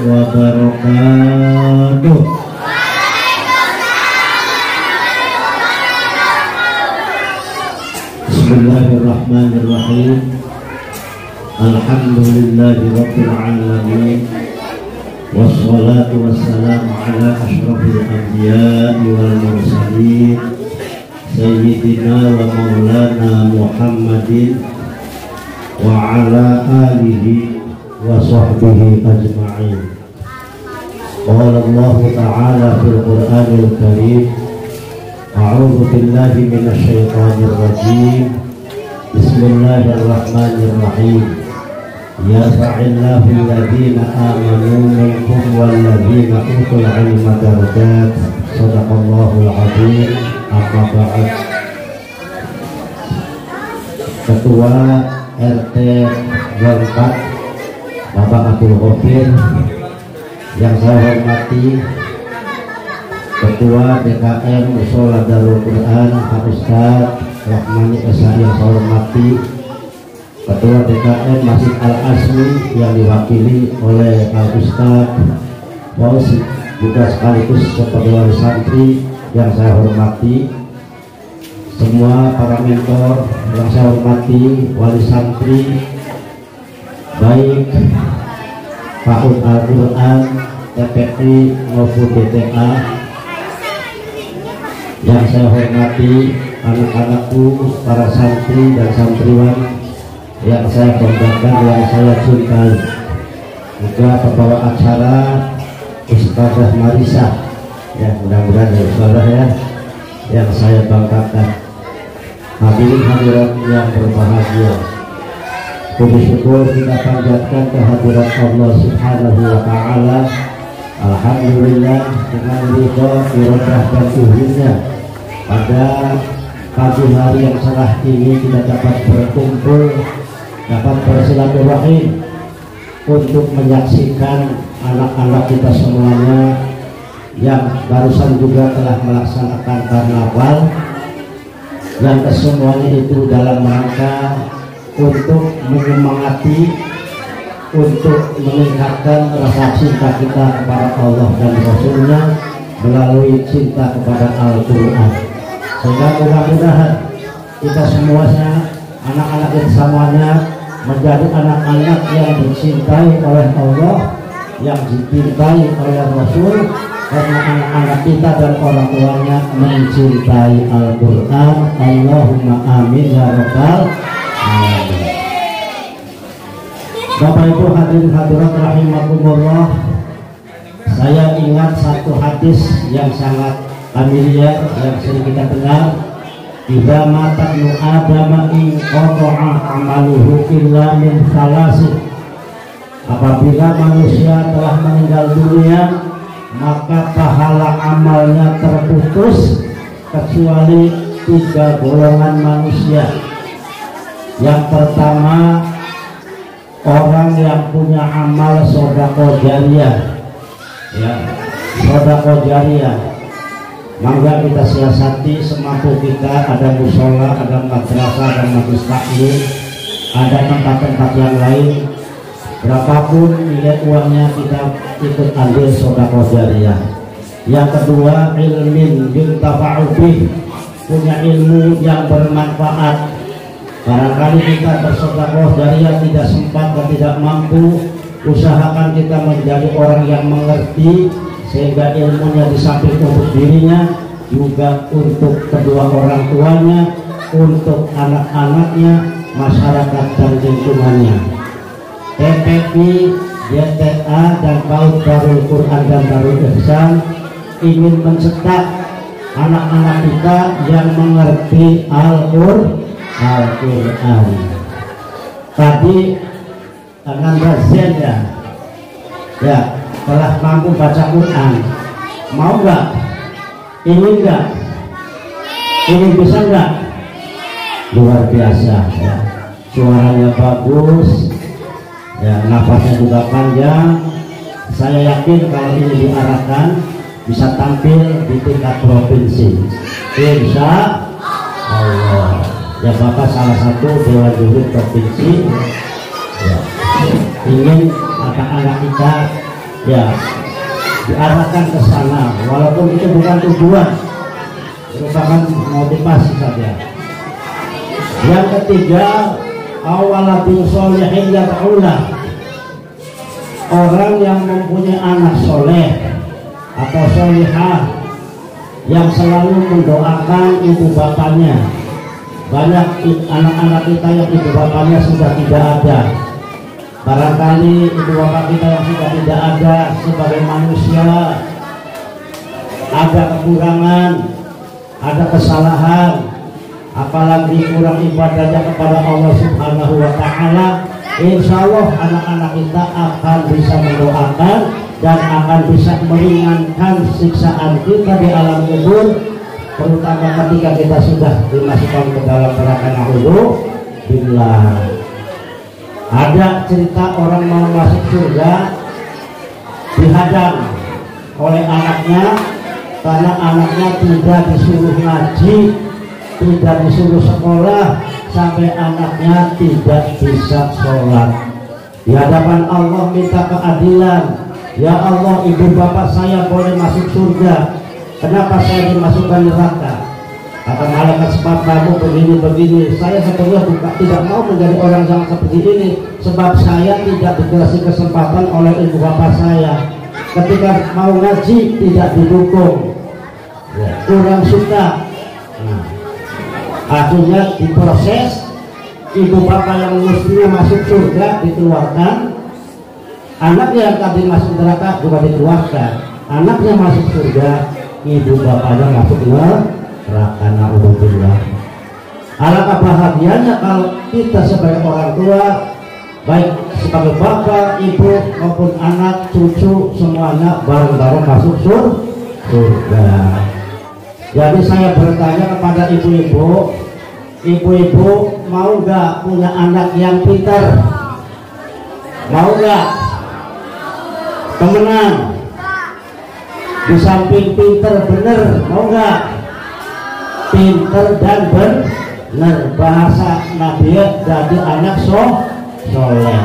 wabarakatuh. Bismillahirrahmanirrahim. Alhamdulillahirabbil alamin. Wassalatu wassalamu ala asyrafil anbiya'i wal mursalin sayyidina wa maulana Muhammadin wa ala alihi wa sahbihi ajma'in. Qala Allah ta'ala fil Qur'anil Karim, a'udzu billahi minasy syaithanir rajim. Bismillahirrahmanirrahim. Yarfa'illahu alladhina amanu minkum walladhina utul ilma darajat. Shadaqallahul azim. Amma ba'd. Ketua RT 24 Bapak Abdul Ghafir yang saya hormati, Ketua DKM Mushola Darul Quran Pak Ustadz Rahmani Esa yang saya hormati, Ketua DKM Masjid Al Asmi yang diwakili oleh Pak Ustadz Fauzi, juga sekaligus sebagai wali santri yang saya hormati, semua para mentor yang saya hormati, wali santri baik PAUD Al-Quran, TPI maupun DTA yang saya hormati, anak-anakku, para santri dan santriwan yang saya banggakan, yang saya cintai, juga pembawa acara Ustazah Marisa, ya mudah-mudahan ya Ustazah ya, yang saya banggakan. Hadirin hadirat yang berbahagia, puji syukur kita panjatkan kehadirat Allah Subhanahu wa Ta'ala. Alhamdulillah dengan ridha, iradah dan izinnya pada pagi hari yang cerah ini kita dapat berkumpul, dapat bersilaturahim untuk menyaksikan anak-anak kita semuanya yang barusan juga telah melaksanakan karnaval, yang kesemuanya itu dalam rangka untuk menyemangati, untuk meningkatkan rasa cinta kita kepada Allah dan Rasulnya melalui cinta kepada Al-Quran. Sehingga mudah-mudahan kita semuanya, anak-anak kita semuanya menjadi anak-anak yang dicintai oleh Allah, yang dicintai oleh Rasul, karena anak-anak kita dan orang tuanya mencintai Al-Quran. Allahumma amin ya rabbal alamin. Bapak Ibu hadirin hadirat rahimakumullah, saya ingat satu hadis yang sangat familiar yang sering kita dengar, idza mata ibnu adama in qata'a amaluhu illa min thalasin. Apabila manusia telah meninggal dunia, maka pahala amalnya terputus kecuali 3 golongan manusia. Yang pertama, orang yang punya amal sedekah jariyah, ya, sedekah jariyah. Mangga kita siasati semampu kita, ada mushola, ada madrasah, ada majelis taklim, ada tempat-tempat yang lain. Berapapun nilai uangnya kita ikut ambil sedekah jariyah. Yang kedua, ilmin yuntafa'u bih, punya ilmu yang bermanfaat. Barangkali kita bersedekah jariyah tidak sempat dan tidak mampu, usahakan kita menjadi orang yang mengerti, sehingga ilmunya di samping untuk dirinya juga untuk kedua orang tuanya, untuk anak-anaknya, masyarakat dan lingkungannya. TPI, DTA dan PAUD Darul Quran dan Darul Ihsan ingin mencetak anak-anak kita yang mengerti Al-Quran. Tadi Ananda Zen ya telah mampu baca Quran. Mau nggak? Ingin nggak? Ingin bisa nggak? Luar biasa ya. Suaranya bagus ya, nafasnya juga panjang. Saya yakin kalau ini diarahkan bisa tampil di tingkat provinsi, insya Allah. Ya Bapak salah satu dewan juri provinsi ya. ingin anak-anak kita ya diarahkan ke sana, walaupun itu bukan tujuan, merupakan motivasi saja. Yang ketiga, awaladin sholihin yad'ulah, orang yang mempunyai anak soleh atau solihah yang selalu mendoakan ibu bapaknya. Banyak anak-anak kita yang ibu bapaknya sudah tidak ada. Barangkali ibu bapak kita yang sudah tidak ada sebagai manusia ada kekurangan, ada kesalahan, apalagi kurang ibadahnya kepada Allah Subhanahu wa Ta'ala. Insya Allah anak-anak kita akan bisa mendoakan dan akan bisa meringankan siksaan kita di alam kubur, terutama ketika kita sudah dimasukkan ke dalam neraka. Na'udzubillah. Ada cerita orang mau masuk surga dihadang oleh anaknya karena anaknya tidak disuruh ngaji, tidak disuruh sekolah, sampai anaknya tidak bisa sholat. Di hadapan Allah minta keadilan. Ya Allah, ibu bapak saya boleh masuk surga, kenapa saya dimasukkan neraka? Kata malaikat, sebab kamu begini-begini. Saya sebetulnya tidak mau menjadi orang yang seperti ini, sebab saya tidak dikasih kesempatan oleh ibu bapak saya. Ketika mau ngaji tidak didukung, kurang suka. Akhirnya diproses, ibu bapak yang mestinya masuk surga dikeluarkan, anaknya yang tadi masuk neraka juga dikeluarkan. Anaknya masuk surga, ibu bapaknya masuk neraka. Na'udzubillah. Alangkah bahagianya kalau kita sebagai orang tua, baik sebagai bapak, ibu maupun anak, cucu, semuanya bareng-bareng masuk surga. Jadi saya bertanya kepada ibu-ibu, ibu-ibu mau gak punya anak yang pintar? Mau gak? Temenan? Di samping pintar bener, mau gak? Pintar dan bener, bahasa Nabi jadi anak soleh.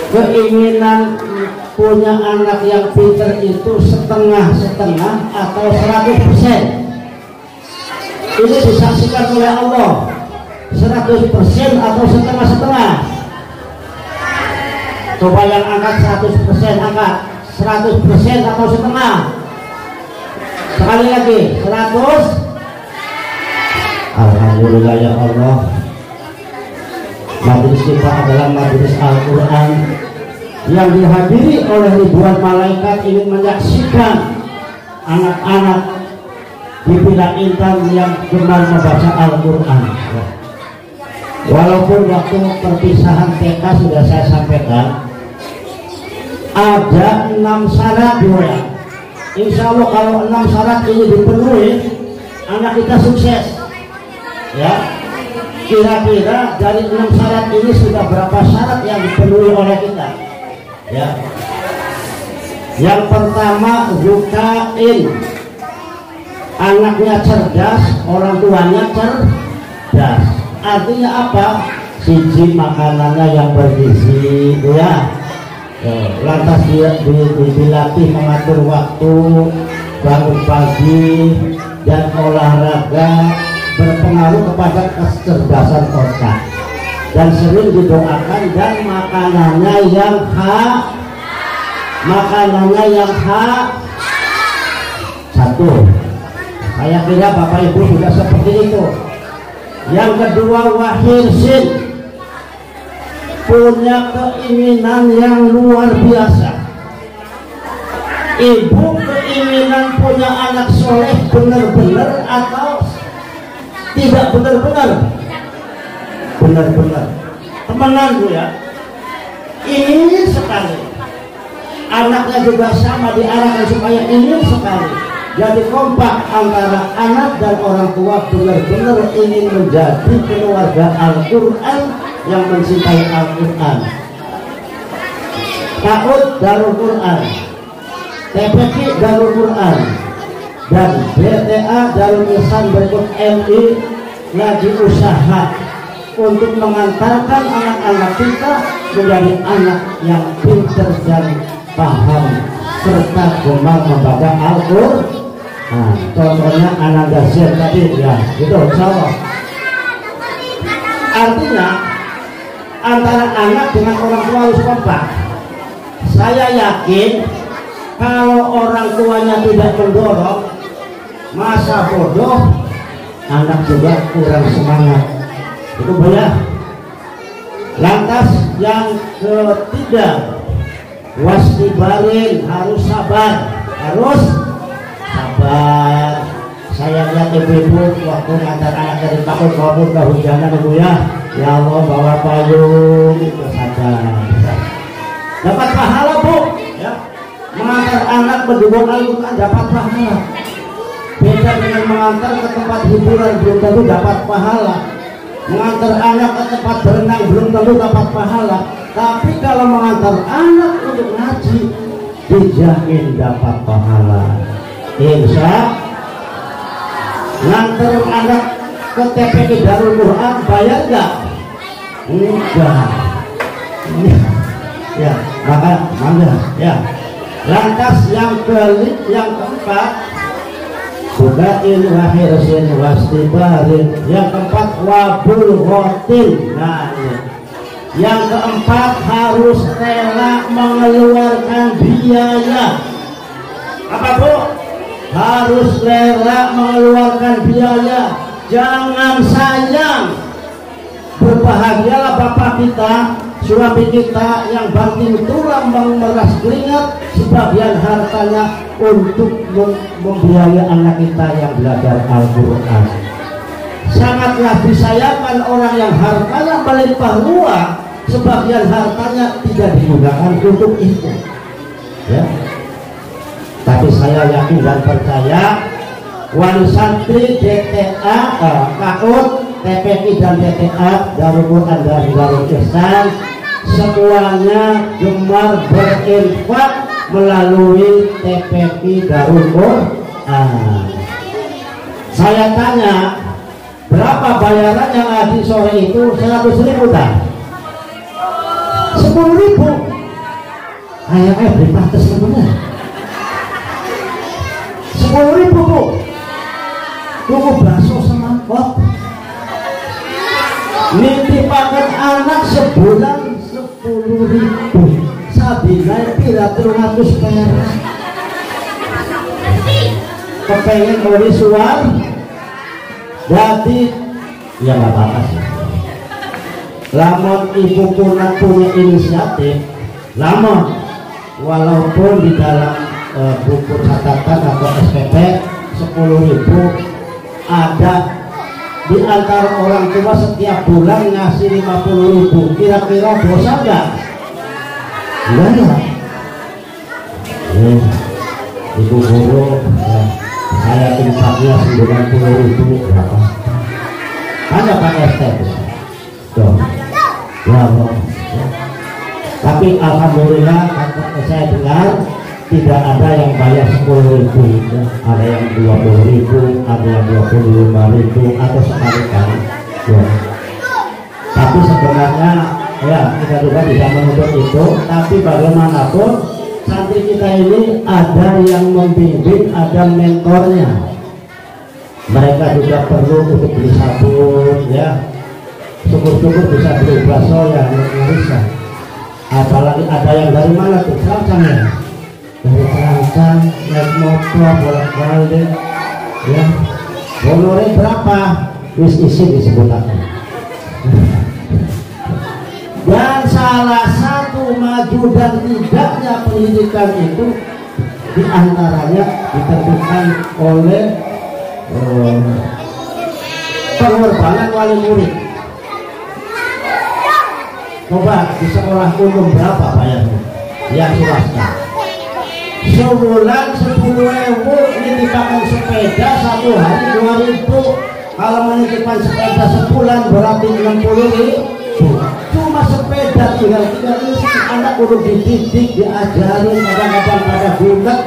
Keinginan punya anak yang pintar itu setengah-setengah atau 100%. Ini disaksikan oleh Allah, 100% atau setengah-setengah. Coba yang angkat 100%, angkat 100% atau setengah. Sekali lagi 100. Alhamdulillah ya Allah, majelis kita adalah majelis Al-Quran yang dihadiri oleh ribuan malaikat, ingin menyaksikan anak-anak di Bina Intan yang gemar membaca Al-Quran. Walaupun waktu perpisahan TK sudah saya sampaikan, ada 6 syarat ya. Insya Allah kalau 6 syarat ini dipenuhi, anak kita sukses. Ya, kira-kira dari 6 syarat ini sudah berapa syarat yang dipenuhi oleh kita? Ya, yang pertama zukain, anaknya cerdas, orang tuanya cerdas. Artinya apa? Siji, makanannya yang bergizi, ya. Lantas dia dilatih mengatur waktu, bangun pagi dan olahraga, berpengaruh kepada kecerdasan otak, dan sering didoakan, dan makanannya yang satu. Saya kira bapak ibu sudah seperti itu. Yang kedua, wahirsin, punya keinginan yang luar biasa. Ibu keinginan punya anak soleh benar-benar atau tidak benar-benar? Benar-benar. Temenan Bu ya, ingin sekali. Anaknya juga sama, diarahkan supaya ingin sekali. Jadi kompak antara anak dan orang tua, benar-benar ingin menjadi keluarga Al-Quran yang mencintai Al-Quran. TAUD Darul Quran, TPQ Darul Quran, dan BTA Darul Ihsan berikut MI lagi usaha untuk mengantarkan anak-anak kita menjadi anak yang pintar dan paham serta gemar membaca Al-Qur'an. Nah, contohnya anak Gazian tadi ya, itu insyaallah. Artinya antara anak dengan orang tua harus kompak. Saya yakin kalau orang tuanya tidak mendorong, masa bodoh, anak juga kurang semangat. Itu boleh. Lantas yang ketiga, wastibarin, harus sabar. Saya lihat ibu-ibu waktu ngantar anak dari takut maupun kehujanan, ibu ya Allah bawa payung, itu sabar. Dapat pahala bu, ya. Mengantar anak berdua Al-Quran dapat pahala. Beda dengan mengantar ke tempat hiburan belum tentu dapat pahala. Mengantar anak ke tempat berenang belum tentu dapat pahala. Tapi kalau mengantar anak untuk ngaji, dijamin dapat pahala. Insya ngantar anak ke TPQ Darul Quran bayar nggak? Enggak. Ya, maka ya. Lantas yang keempat, bukain wahirsin wastibarin. Yang keempat wabul hotin. Nah ini. Yang keempat harus rela mengeluarkan biaya. Apa bu? Harus rela mengeluarkan biaya. Jangan sayang. Berbahagialah bapak kita, suami kita yang banting tulang memeras keringat sebagian hartanya untuk membiayai anak kita yang belajar Al-Quran. Sangatlah disayangkan orang yang hartanya melimpah ruah, sebagian hartanya tidak digunakan untuk itu. Ya. Tapi saya yakin dan percaya wali santri DTA, KUD, TPQ dan DTA, Darul Quran dan Darul Ihsan semuanya gemar berinfak melalui TPQ Darul Quran. Saya tanya, berapa bayaran yang ngaji sore itu? 100.000 tak? 10.000. Kayaknya beri pates sebenarnya. 10.000 bu. Tunggu bakso sama kok. Nitipakan anak sebulan 10.000. Sabila pira 300 perak. Kepengen beli suar. Jadi ya nggak apa-apa sih. Lamun ibu punya inisiatif, lamun walaupun di dalam buku catatan atau SPP 10.000 ada di antara orang tua setiap bulan ngasih 50.000, kira-kira dosa nggak? Enggak ya. Ibu guru ya, saya infaknya 90.000 berapa? Ada Pak RT tuh. Ya Allah. Ya. Tapi alhamdulillah saya dengar tidak ada yang bayar 10.000, ya. Ada yang 20.000, ada yang 25.000 atau sekali-kali. Ya. Tapi sebenarnya ya kita juga tidak menuntut itu. Tapi bagaimanapun santri kita ini ada yang membimbing, ada mentornya. Mereka juga perlu untuk beli sabun, ya. Syukur-syukur bisa beli bakso yang bisa. Apalagi ada yang dari mana tuh? Selangkang, dari Selangkang, naik motor bolak-balik, ya. Honornya berapa? Isi disebutkan. Dan salah satu maju dan tidaknya pendidikan itu diantaranya ditentukan oleh pengorbanan wali murid. Coba di sekolah umum berapa bayarnya? Yang swasta sebulan 10.000, menitipkan sepeda satu hari 2.000. Kalau menitipkan sepeda sebulan berarti 60.000. Cuma sepeda tinggal isi, anak udah dididik, diajarin, kadang-kadang pada bulat.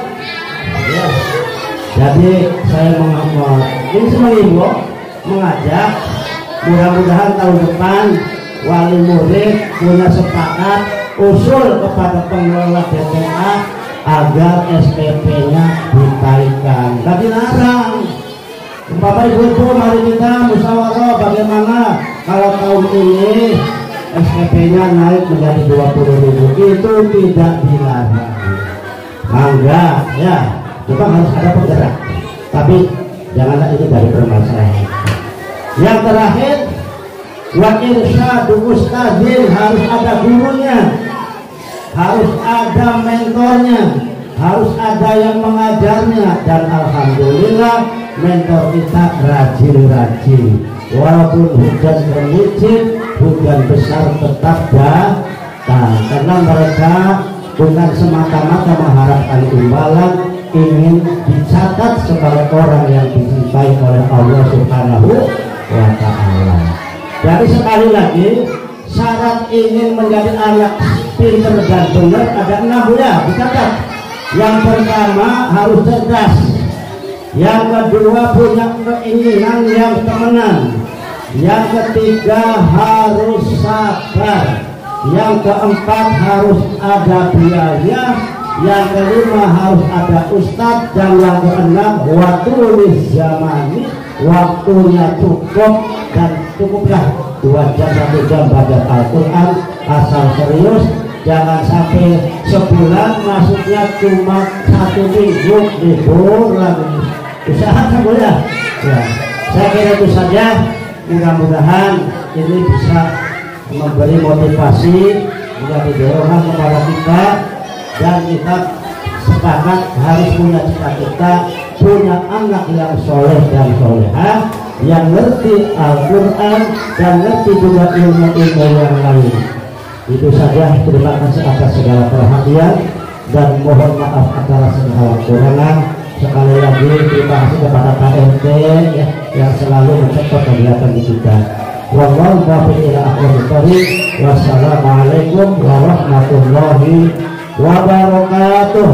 Ya. Jadi saya ini menghimbau, mengajak Mudah-mudahan tahun depan wali murid punya sepakat usul kepada pengelola DTA agar SPP-nya ditaikkan. Gak dilarang. Bapak Ibu, mari kita musyawarah bagaimana kalau tahun ini SPP-nya naik menjadi 20.000. Itu tidak dilarang. Mangga ya, kita harus ada penggerak. Tapi janganlah itu dari permasalahan. Yang terakhir, wa irsyadu ustadzin, harus ada gurunya, harus ada mentornya, harus ada yang mengajarnya. Dan alhamdulillah mentor kita rajin-rajin, walaupun hujan gerimis, hujan besar tetap datang, karena mereka bukan semata-mata mengharapkan imbalan, ingin dicatat sebagai orang yang dicintai oleh Allah Subhanahu wa Ta'ala. Jadi sekali lagi, syarat ingin menjadi anak pintar dan benar ada 6 ya, dicatat. Yang pertama harus cerdas, yang kedua punya keinginan yang temenan, yang ketiga harus sabar, yang keempat harus ada biaya, yang kelima harus ada ustadz, dan yang keenam waktu zamani, waktunya cukup, dan cukuplah 2 jam 1 jam baca Al-Quran asal serius. Jangan sampai sebulan masuknya cuma 1 minggu libur lagi. Usahakan boleh ya. Saya kira itu saja. Mudah-mudahan ini bisa memberi motivasi, menjadi dorongan kepada kita, dan kita sepakat harus punya cita-cita, punya anak yang soleh dan solehah, yang ngerti Al-Quran dan ngerti juga ilmu-ilmu yang lain. Itu saja. Terima kasih atas segala perhatian dan mohon maaf atas segala kekurangan. Sekali lagi terima kasih kepada Pak RT ya, yang selalu mensupport kegiatan kita. Wallahu taufiq ila aqwamit thoriq. Wassalamualaikum warahmatullahi wabarakatuh.